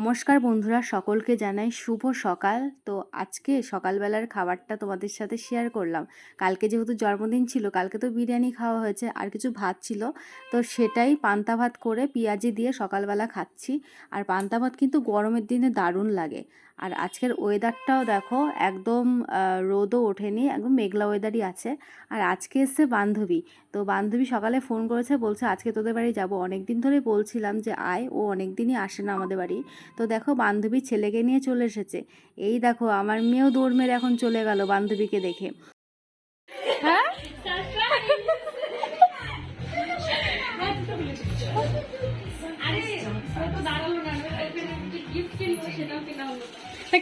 নমস্কার বন্ধুরা, সকলকে জানাই শুভ সকাল। তো আজকে সকালবেলার খাবারটা তোমাদের সাথে শেয়ার করলাম। কালকে যেহেতু জন্মদিন ছিল, কালকে তো বিরিয়ানি খাওয়া হয়েছে, আর কিছু ভাত ছিল, তো সেটাই পান্তা ভাত করে পেঁয়াজি দিয়ে সকালবেলা খাচ্ছি। আর পান্তা ভাত কিন্তু গরমের দিনে দারুণ লাগে। আর আজকের ওয়েদারটাও দেখো, একদম রোদও ওঠেনি, একদম মেঘলা ওয়েদারই আছে। আর আজকে এসছে বান্ধবী। তো বান্ধবী সকালে ফোন করেছে, বলছে আজকে তোদের বাড়ি যাব। অনেক দিন ধরে বলছিলাম যে আয়, ও অনেক দিনই আসে না আমাদের বাড়ি। তো দেখো বান্ধবী ছেলেকে নিয়ে চলে এসেছে। এই দেখো আমার মেয়েও দৌড় মেরে এখন চলে গেল বান্ধবীকে দেখে। হ্যাঁ,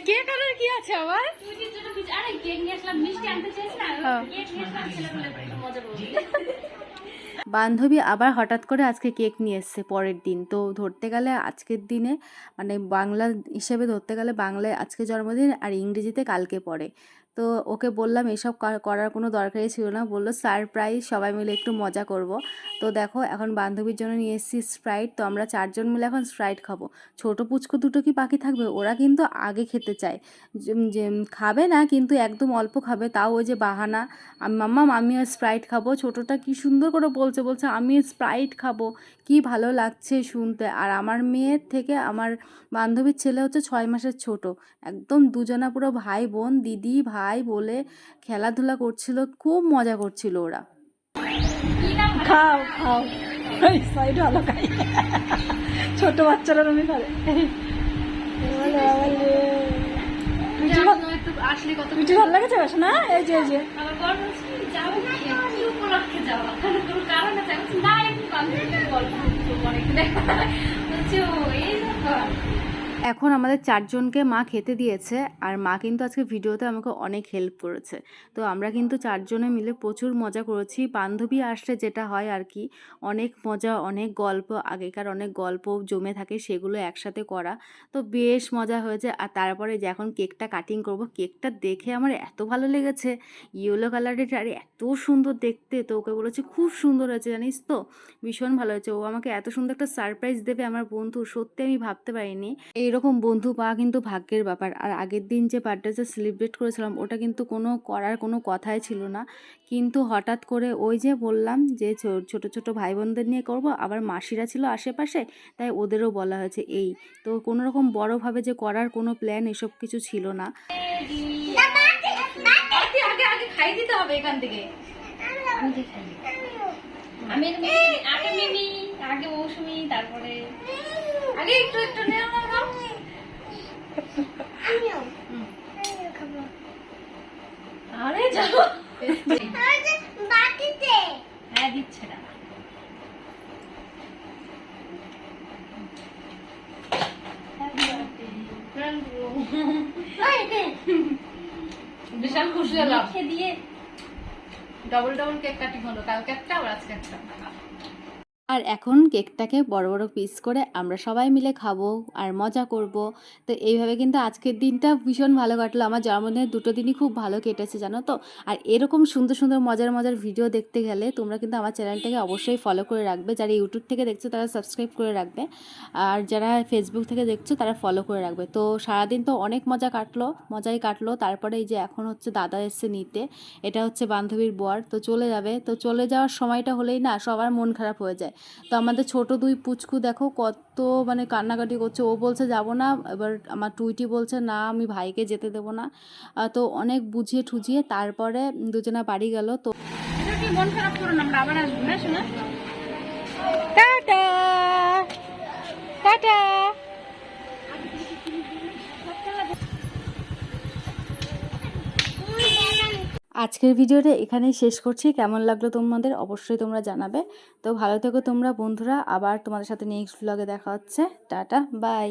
কেক আনার কি আছে আবার? বান্ধবী আবার হঠাৎ করে আজকে কেক নিয়ে এসছে পরের দিন। তো ধরতে গেলে আজকের দিনে, মানে বাংলা হিসেবে ধরতে গেলে বাংলায় আজকে জন্মদিন আর ইংরেজিতে কালকে পড়ে। তো ওকে বললাম এসব করার কোনো দরকারই ছিল না, বললো সারপ্রাইজ, সবাই মিলে একটু মজা করব। তো দেখো এখন বান্ধবীর জন্য নিয়ে এসেছি স্প্রাইট। তো আমরা চারজন মিলে এখন স্প্রাইট খাবো। ছোট পুচকু দুটো কি বাকি থাকবে? ওরা কিন্তু আগে খেতে চায়, যে খাবে না কিন্তু একদম অল্প খাবে, তাও ওই যে বাহানা, মাম্মা আমিও স্প্রাইট খাবো। ছোটোটা কি সুন্দর করে বলছে আমি স্প্রাইট খাবো। কি ভালো লাগছে শুনতে। আর আমার মেয়ের থেকে আমার বান্ধবীর ছেলে হচ্ছে 6 মাসের ছোট। একদম দুজনা পুরো ভাই বোন, দিদি ভাই বলে খেলাধুলা করছিল, খুব মজা করছিল ওরা। খাও খাও, সাইড ভালো খাই, ছোট বাচ্চারা রুমি করে। মিঠু ভালো লাগেছে বাস না? এই যে এই যে এখন আমাদের চারজনকে মা খেতে দিয়েছে। আর মা কিন্তু আজকে ভিডিওতে আমাকে অনেক হেল্প করেছে। তো আমরা কিন্তু চারজনে মিলে প্রচুর মজা করেছি। বান্ধবী আসলে যেটা হয় আর কি, অনেক মজা, অনেক গল্প, আগেকার অনেক গল্প জমে থাকে, সেগুলো একসাথে করা। তো বেশ মজা হয়েছে। আর তারপরে যে এখন কেকটা কাটিং করব, কেকটা দেখে আমার এত ভালো লেগেছে, ইয়েলো কালারের আর এত সুন্দর দেখতে। তো ওকে বলেছি খুব সুন্দর হয়েছে জানিস তো, ভীষণ ভালো হয়েছে। ও আমাকে এত সুন্দর একটা সারপ্রাইজ দেবে আমার বন্ধু, সত্যি আমি ভাবতে পারিনি। এইরকম বন্ধু পাওয়া কিন্তু ভাগ্যের ব্যাপার। আর আগের দিন যে বার্থডেটা সেলিব্রেট করেছিলাম, ওটা কিন্তু করার কোনো কথাই ছিল না। কিন্তু হঠাৎ করে ওই যে বললাম যে ছোট ছোট ভাই বোনদের নিয়ে করব, আবার মাসিরা ছিল আশেপাশে, তাই ওদেরও বলা হয়েছে। এই তো কোনো রকম বড়োভাবে যে করার কোনো প্ল্যান এসব কিছু ছিল না। খাই দিতে হবে এখান থেকে। আগে মৌসুমি, তারপরে আগে একটু একটু আরে যাও হ্যাঁ দিচ্ছে না। বিশাল খুশি হলাম দিয়ে। ডবল ডবল কেক কাটিং হলো, কালকে একটা আর আজকে একটা। আর এখন কেকটাকে বড় বড় পিস করে আমরা সবাই মিলে খাবো আর মজা করব। তো এইভাবে কিন্তু আজকের দিনটা ভীষণ ভালো কাটলো। আমার জন্মদিনের দুটো দিনই খুব ভালো কেটেছে জানো তো। আর এরকম সুন্দর সুন্দর মজার মজার ভিডিও দেখতে গেলে তোমরা কিন্তু আমার চ্যানেলটাকে অবশ্যই ফলো করে রাখবে। যারা ইউটিউব থেকে দেখছো তারা সাবস্ক্রাইব করে রাখবে, আর যারা ফেসবুক থেকে দেখছো তারা ফলো করে রাখবে। তো সারাদিন তো অনেক মজাই কাটলো। তারপরে এই যে এখন হচ্ছে দাদা এসছে নিতে, এটা হচ্ছে বান্ধবীর বর। তো চলে যাবে। তো চলে যাওয়ার সময়টা হলেই না সবার মন খারাপ হয়ে যায়। তো আমাদের ছোট দুই পুচকু দেখো কত মানে কান্নাকাটি করছে। ও বলছে যাব না, এবার আমার টুইটি বলছে না আমি ভাইকে যেতে দেবো না। তো অনেক বুঝিয়ে ঠুজিয়ে তারপরে দুজনা বাড়ি গেল। তো মন খারাপ করো না, আমরা আবার আসবো। হ্যাঁ শোনা, টাটা টাটা। আজকের ভিডিওটা এখানেই শেষ করছি। কেমন লাগলো তোমাদের অবশ্যই তোমরা জানাবে। তো ভালো থেকো তোমরা বন্ধুরা, আবার তোমাদের সাথে নেক্সট ব্লগে দেখা হচ্ছে। Tata bye.